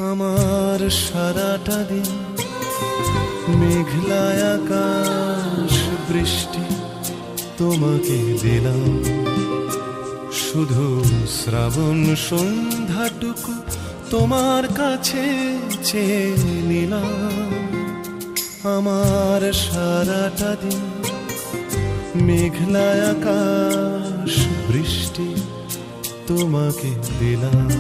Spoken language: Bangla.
আমার সারাটা দিন মেঘলা আকাশ বৃষ্টি তোমাকে দিলাম, শুধু শ্রাবণ সন্ধ্যাটুকু তোমার কাছে চেয়ে নিলাম। আমার সারাটা দিন মেঘলা আকাশ বৃষ্টি তোমাকে দিলাম।